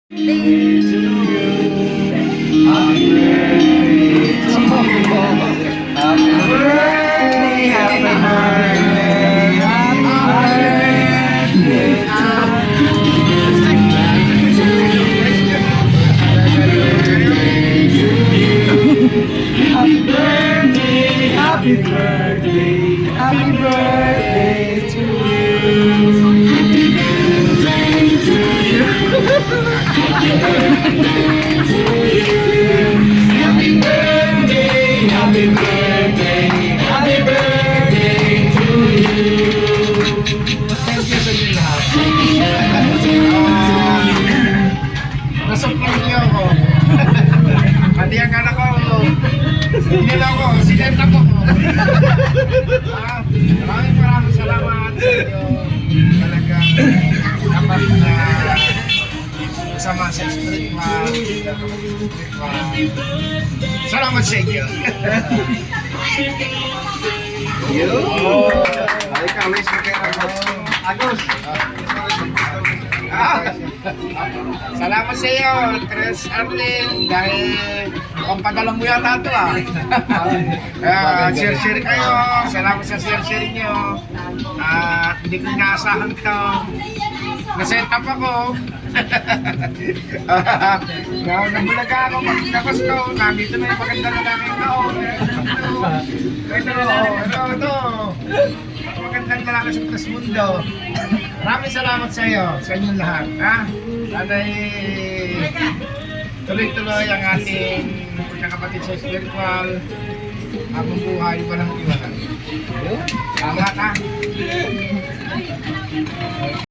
Happy birthday to Nasupply niyo ako. Pati ang anak ko. Sinila ko. Sinenta ko. Maraming salamat sa inyo. Talagang dapat na sama sa spiritual. Salamat sa inyo. Halika, Luis. Agos. Salamat sa iyo, Chris Arlene, dahil pagpadalang mo yata ito share kayo, salamat sa share nyo. Hindi ko inaasahan ito. Naset up ako. Nabulaga ako pagkakos ko. Nandito na yung maganda na lang yung taon. Ito. Magandang lalaki sa Plus Mundo. Maraming salamat sa iyo, sa inyong lahat. Sana'y tuloy-tuloy ang ating pagkakapatid sa spiritual. Habang buhay pa ng iwanan. Salamat